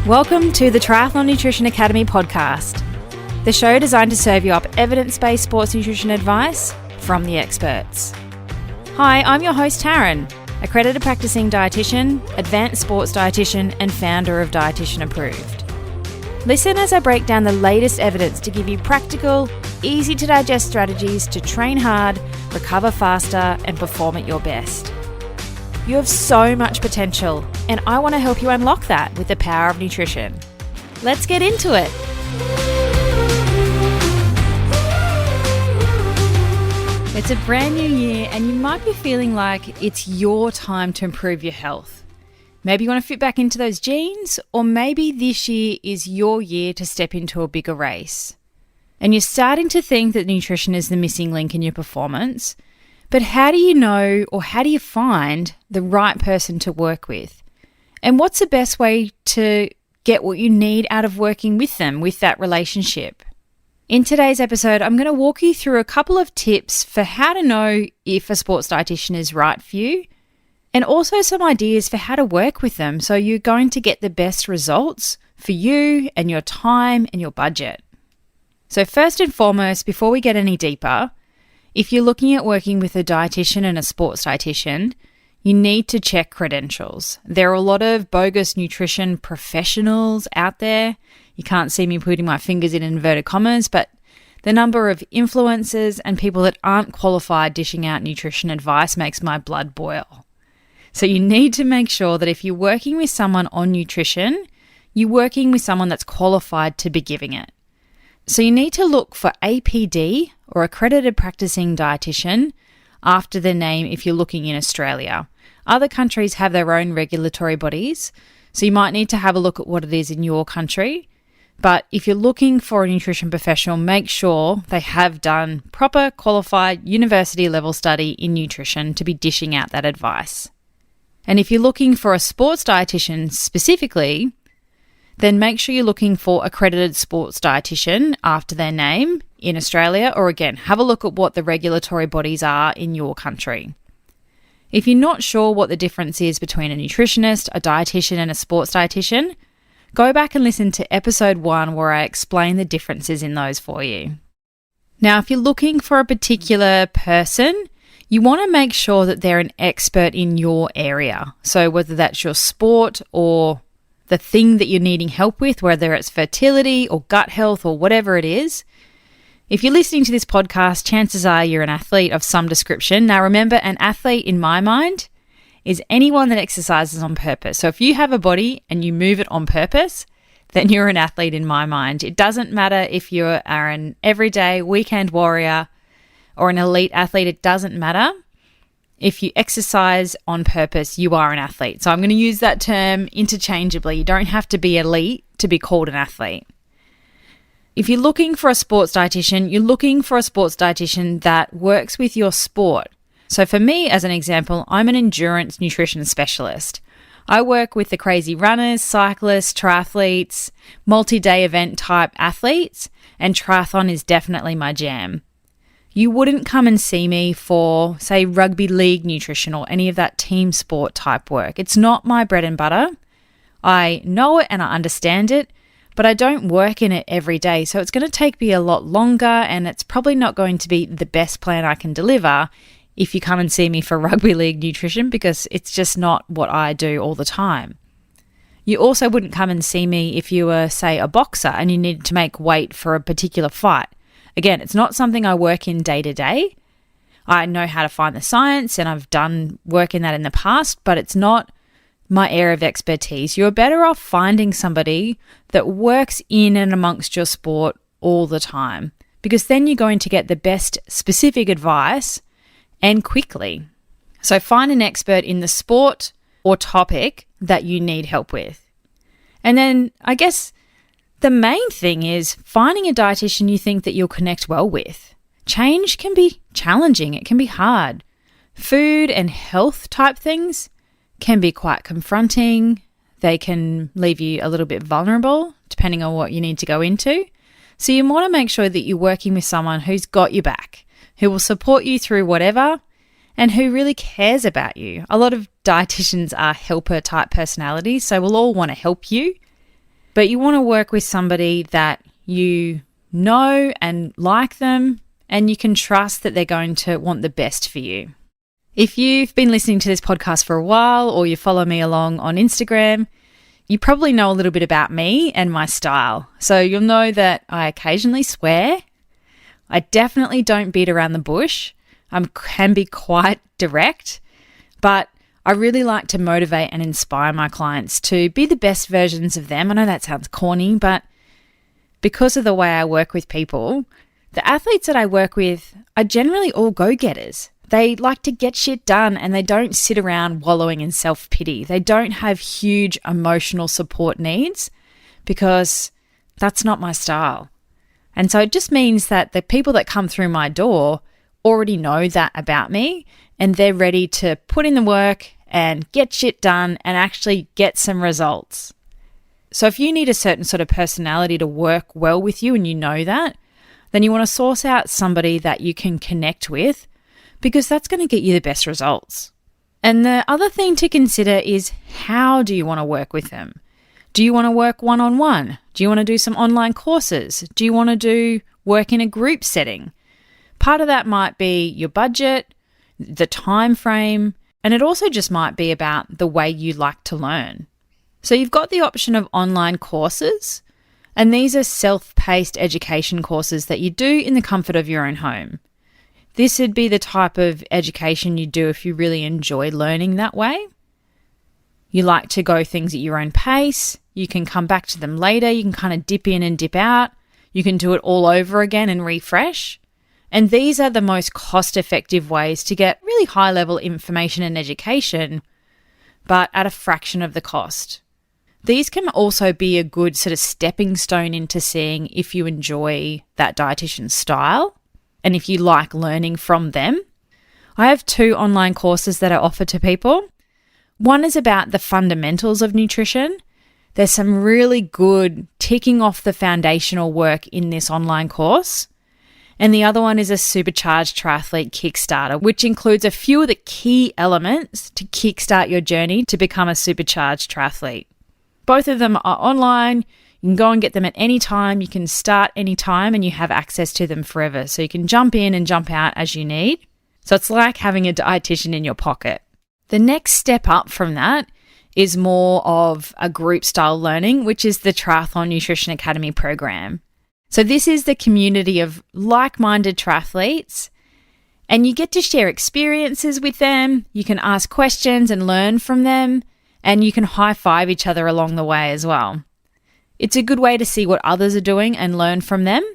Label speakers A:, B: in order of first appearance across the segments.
A: Welcome to the Triathlon Nutrition Academy podcast, the show designed to serve you up evidence-based sports nutrition advice from the experts. Hi, I'm your host Taryn, accredited practicing dietitian, advanced sports dietitian, and founder of Dietitian Approved. Listen as I break down the latest evidence to give you practical, easy to digest strategies to train hard, recover faster, and perform at your best. You have so much potential, and I want to help you unlock that with the power of nutrition. Let's get into it. It's a brand new year, and you might be feeling like it's your time to improve your health. Maybe you want to fit back into those jeans, or maybe this year is your year to step into a bigger race. And you're starting to think that nutrition is the missing link in your performance. But how do you know, or how do you find the right person to work with? And what's the best way to get what you need out of working with them, with that relationship? In today's episode, I'm going to walk you through a couple of tips for how to know if a sports dietitian is right for you, and also some ideas for how to work with them so you're going to get the best results for you and your time and your budget. So first and foremost, before we get any deeper, if you're looking at working with a dietitian and a sports dietitian, you need to check credentials. There are a lot of bogus nutrition professionals out there. You can't see me putting my fingers in inverted commas, but the number of influencers and people that aren't qualified dishing out nutrition advice makes my blood boil. So you need to make sure that if you're working with someone on nutrition, you're working with someone that's qualified to be giving it. So you need to look for APD or accredited practicing dietitian after their name if you're looking in Australia. Other countries have their own regulatory bodies, so you might need to have a look at what it is in your country. But if you're looking for a nutrition professional, make sure they have done proper qualified university level study in nutrition to be dishing out that advice. And if you're looking for a sports dietitian specifically, then make sure you're looking for accredited sports dietitian after their name in Australia, or again, have a look at what the regulatory bodies are in your country. If you're not sure what the difference is between a nutritionist, a dietitian, and a sports dietitian, go back and listen to episode 1 where I explain the differences in those for you. Now, if you're looking for a particular person, you want to make sure that they're an expert in your area. So whether that's your sport or the thing that you're needing help with, whether it's fertility or gut health or whatever it is. If you're listening to this podcast, chances are you're an athlete of some description. Now remember, an athlete in my mind is anyone that exercises on purpose. So if you have a body and you move it on purpose, then you're an athlete in my mind. It doesn't matter if you are an everyday weekend warrior or an elite athlete. It doesn't matter. If you exercise on purpose, you are an athlete. So I'm going to use that term interchangeably. You don't have to be elite to be called an athlete. If you're looking for a sports dietitian, you're looking for a sports dietitian that works with your sport. So for me, as an example, I'm an endurance nutrition specialist. I work with the crazy runners, cyclists, triathletes, multi-day event type athletes, and triathlon is definitely my jam. You wouldn't come and see me for, say, rugby league nutrition or any of that team sport type work. It's not my bread and butter. I know it and I understand it, but I don't work in it every day. So it's going to take me a lot longer, and it's probably not going to be the best plan I can deliver if you come and see me for rugby league nutrition, because it's just not what I do all the time. You also wouldn't come and see me if you were, say, a boxer and you needed to make weight for a particular fight. Again, it's not something I work in day to day. I know how to find the science and I've done work in that in the past, but it's not my area of expertise. You're better off finding somebody that works in and amongst your sport all the time, because then you're going to get the best specific advice and quickly. So find an expert in the sport or topic that you need help with. And then I guess the main thing is finding a dietitian you think that you'll connect well with. Change can be challenging. It can be hard. Food and health type things can be quite confronting. They can leave you a little bit vulnerable depending on what you need to go into. So you want to make sure that you're working with someone who's got your back, who will support you through whatever, and who really cares about you. A lot of dietitians are helper type personalities, so we'll all want to help you. But you want to work with somebody that you know and like them, and you can trust that they're going to want the best for you. If you've been listening to this podcast for a while, or you follow me along on Instagram, you probably know a little bit about me and my style. So you'll know that I occasionally swear. I definitely don't beat around the bush. I can be quite direct, but I really like to motivate and inspire my clients to be the best versions of them. I know that sounds corny, but because of the way I work with people, the athletes that I work with are generally all go-getters. They like to get shit done, and they don't sit around wallowing in self-pity. They don't have huge emotional support needs, because that's not my style. And so it just means that the people that come through my door already know that about me, and they're ready to put in the work and get shit done and actually get some results. So if you need a certain sort of personality to work well with you and you know that, then you want to source out somebody that you can connect with, because that's going to get you the best results. And the other thing to consider is, how do you want to work with them? Do you want to work one-on-one? Do you want to do some online courses? Do you want to do work in a group setting? Part of that might be your budget, the time frame, and it also just might be about the way you like to learn. So you've got the option of online courses, and these are self-paced education courses that you do in the comfort of your own home. This would be the type of education you do if you really enjoy learning that way. You like to go things at your own pace. You can come back to them later. You can kind of dip in and dip out. You can do it all over again and refresh. And these are the most cost-effective ways to get really high-level information and education, but at a fraction of the cost. These can also be a good sort of stepping stone into seeing if you enjoy that dietitian style and if you like learning from them. I have 2 online courses that I offer to people. One is about the fundamentals of nutrition. There's some really good ticking off the foundational work in this online course. And the other one is a Supercharged Triathlete Kickstarter, which includes a few of the key elements to kickstart your journey to become a supercharged triathlete. Both of them are online. You can go and get them at any time. You can start any time, and you have access to them forever. So you can jump in and jump out as you need. So it's like having a dietitian in your pocket. The next step up from that is more of a group style learning, which is the Triathlon Nutrition Academy Program. So this is the community of like-minded triathletes, and you get to share experiences with them. You can ask questions and learn from them, and you can high-five each other along the way as well. It's a good way to see what others are doing and learn from them,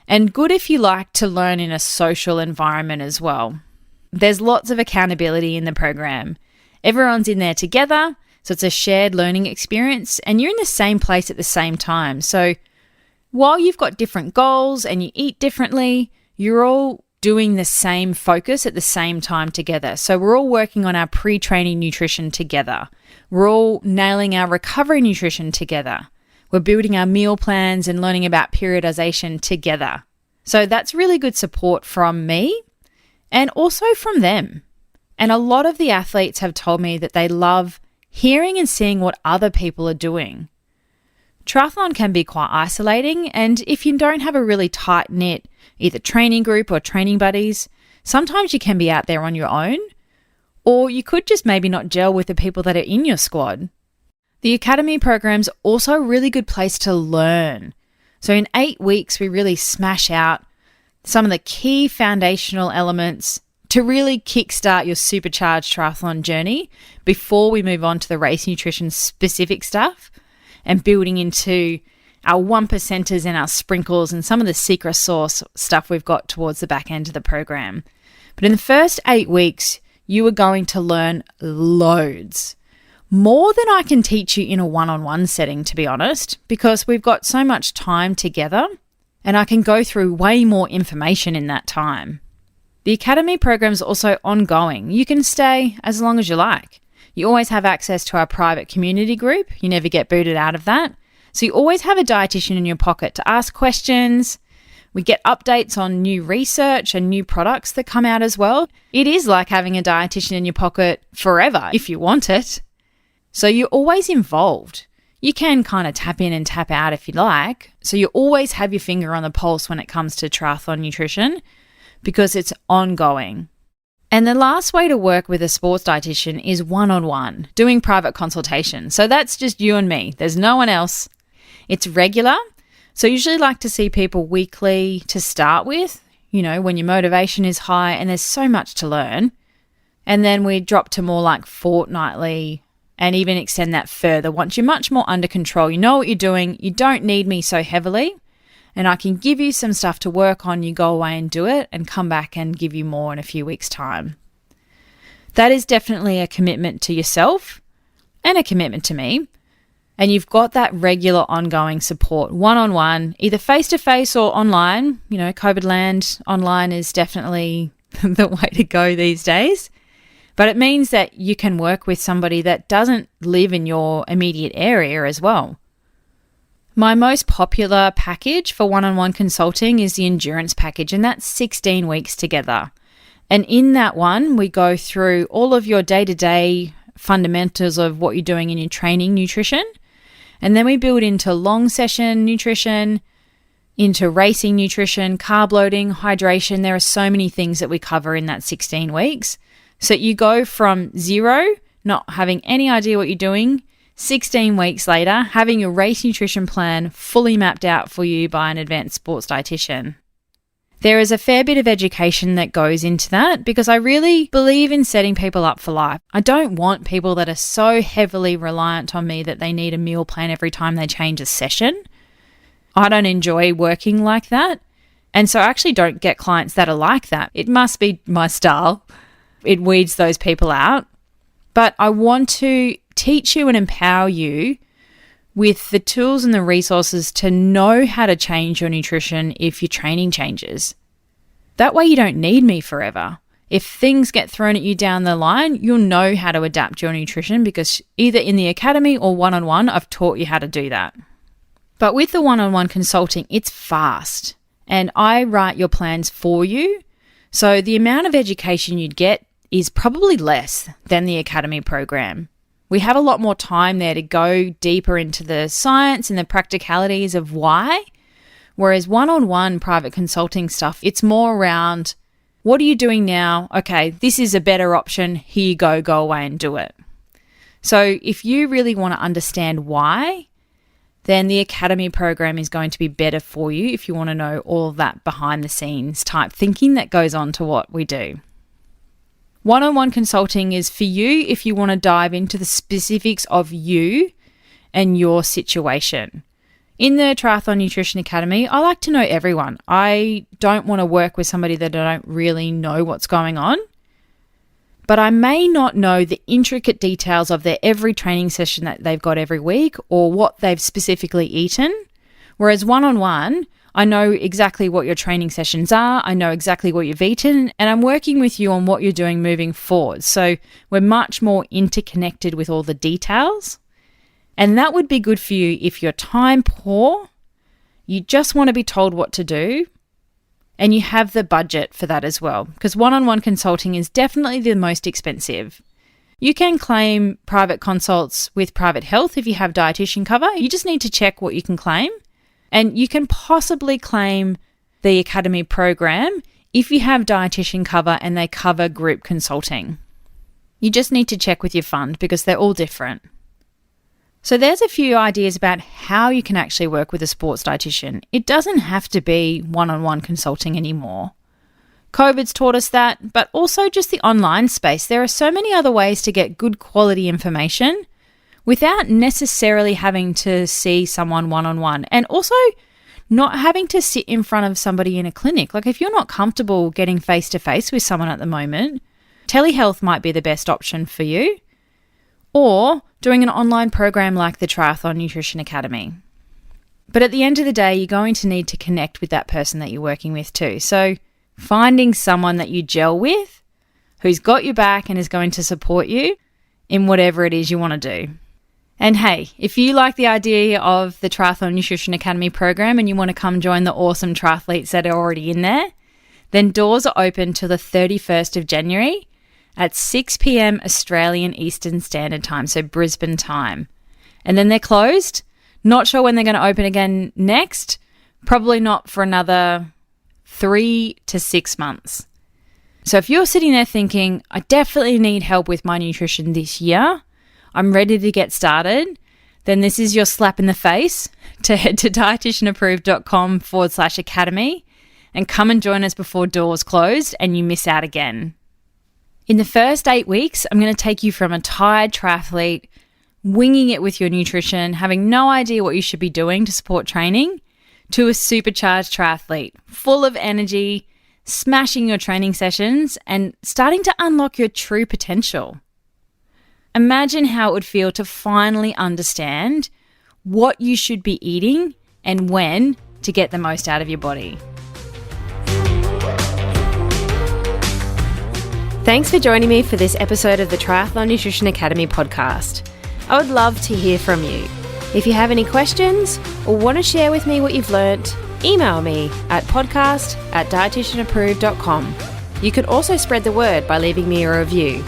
A: and good if you like to learn in a social environment as well. There's lots of accountability in the program. Everyone's in there together, so it's a shared learning experience, and you're in the same place at the same time. So while you've got different goals and you eat differently, you're all doing the same focus at the same time together. So we're all working on our pre-training nutrition together. We're all nailing our recovery nutrition together. We're building our meal plans and learning about periodization together. So that's really good support from me and also from them. And a lot of the athletes have told me that they love hearing and seeing what other people are doing. Triathlon can be quite isolating, and if you don't have a really tight-knit either training group or training buddies, sometimes you can be out there on your own, or you could just maybe not gel with the people that are in your squad. The Academy program's also a really good place to learn. So in 8 weeks, we really smash out some of the key foundational elements to really kickstart your supercharged triathlon journey before we move on to the race nutrition specific stuff and building into our 1%ers and our sprinkles and some of the secret sauce stuff we've got towards the back end of the program. But in the first 8 weeks, you are going to learn loads. More than I can teach you in a one-on-one setting, to be honest, because we've got so much time together and I can go through way more information in that time. The Academy program is also ongoing. You can stay as long as you like. You always have access to our private community group. You never get booted out of that. So you always have a dietitian in your pocket to ask questions. We get updates on new research and new products that come out as well. It is like having a dietitian in your pocket forever if you want it. So you're always involved. You can kind of tap in and tap out if you like. So you always have your finger on the pulse when it comes to triathlon nutrition because it's ongoing. And the last way to work with a sports dietitian is one-on-one, doing private consultation. So that's just you and me. There's no one else. It's regular. So I usually like to see people weekly to start with, when your motivation is high and there's so much to learn. And then we drop to more like fortnightly and even extend that further once you're much more under control. You know what you're doing. You don't need me so heavily. And I can give you some stuff to work on. You go away and do it and come back and give you more in a few weeks' time. That is definitely a commitment to yourself and a commitment to me. And you've got that regular ongoing support, one-on-one, either face-to-face or online. COVID land, online is definitely the way to go these days. But it means that you can work with somebody that doesn't live in your immediate area as well. My most popular package for one-on-one consulting is the endurance package, and that's 16 weeks together. And in that one, we go through all of your day-to-day fundamentals of what you're doing in your training nutrition. And then we build into long session nutrition, into racing nutrition, carb loading, hydration. There are so many things that we cover in that 16 weeks. So you go from zero, not having any idea what you're doing, 16 weeks later, having your race nutrition plan fully mapped out for you by an advanced sports dietitian. There is a fair bit of education that goes into that because I really believe in setting people up for life. I don't want people that are so heavily reliant on me that they need a meal plan every time they change a session. I don't enjoy working like that. And so I actually don't get clients that are like that. It must be my style. It weeds those people out. But I want to teach you and empower you with the tools and the resources to know how to change your nutrition if your training changes. That way you don't need me forever. If things get thrown at you down the line, you'll know how to adapt your nutrition because either in the academy or one-on-one, I've taught you how to do that. But with the one-on-one consulting, it's fast and I write your plans for you. So the amount of education you'd get is probably less than the academy program. We have a lot more time there to go deeper into the science and the practicalities of why. Whereas one-on-one private consulting stuff, it's more around, what are you doing now? Okay, this is a better option. Here you go away and do it. So if you really want to understand why, then the academy program is going to be better for you if you want to know all that behind the scenes type thinking that goes on to what we do. One-on-one consulting is for you if you want to dive into the specifics of you and your situation. In the Triathlon Nutrition Academy, I like to know everyone. I don't want to work with somebody that I don't really know what's going on. But I may not know the intricate details of their every training session that they've got every week or what they've specifically eaten. Whereas one-on-one, I know exactly what your training sessions are, I know exactly what you've eaten, and I'm working with you on what you're doing moving forward. So we're much more interconnected with all the details. And that would be good for you if you're time poor, you just want to be told what to do, and you have the budget for that as well. Because one-on-one consulting is definitely the most expensive. You can claim private consults with private health if you have dietitian cover. You just need to check what you can claim. And you can possibly claim the academy program if you have dietitian cover and they cover group consulting. You just need to check with your fund because they're all different. So there's a few ideas about how you can actually work with a sports dietitian. It doesn't have to be one-on-one consulting anymore. COVID's taught us that, but also just the online space. There are so many other ways to get good quality information without necessarily having to see someone one-on-one, and also not having to sit in front of somebody in a clinic. Like if you're not comfortable getting face-to-face with someone at the moment, telehealth might be the best option for you, or doing an online program like the Triathlon Nutrition Academy. But at the end of the day, you're going to need to connect with that person that you're working with too. So finding someone that you gel with, who's got your back and is going to support you in whatever it is you want to do. And hey, if you like the idea of the Triathlon Nutrition Academy program and you want to come join the awesome triathletes that are already in there, then doors are open till the 31st of January at 6 p.m. Australian Eastern Standard Time, so Brisbane time. and then they're closed. Not sure when they're going to open again next. Probably not for another 3 to 6 months. So if you're sitting there thinking, I definitely need help with my nutrition this year, I'm ready to get started, then this is your slap in the face to head to dietitianapproved.com/academy and come and join us before doors closed and you miss out again. In the first 8 weeks, I'm going to take you from a tired triathlete, winging it with your nutrition, having no idea what you should be doing to support training, to a supercharged triathlete, full of energy, smashing your training sessions and starting to unlock your true potential. Imagine how it would feel to finally understand what you should be eating and when to get the most out of your body. Thanks for joining me for this episode of the Triathlon Nutrition Academy podcast. I would love to hear from you. If you have any questions or want to share with me what you've learnt, email me at podcast@dietitianapproved.com. You can also spread the word by leaving me a review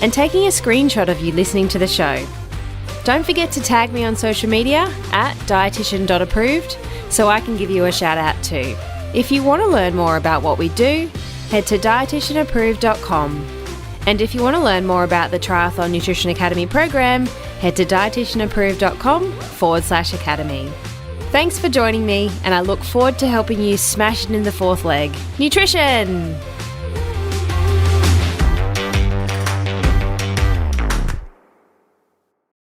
A: and taking a screenshot of you listening to the show. Don't forget to tag me on social media at dietitian.approved so I can give you a shout out too. If you want to learn more about what we do, head to dietitianapproved.com. And if you want to learn more about the Triathlon Nutrition Academy Program, head to dietitianapproved.com/academy. Thanks for joining me, and I look forward to helping you smash it in the fourth leg, nutrition!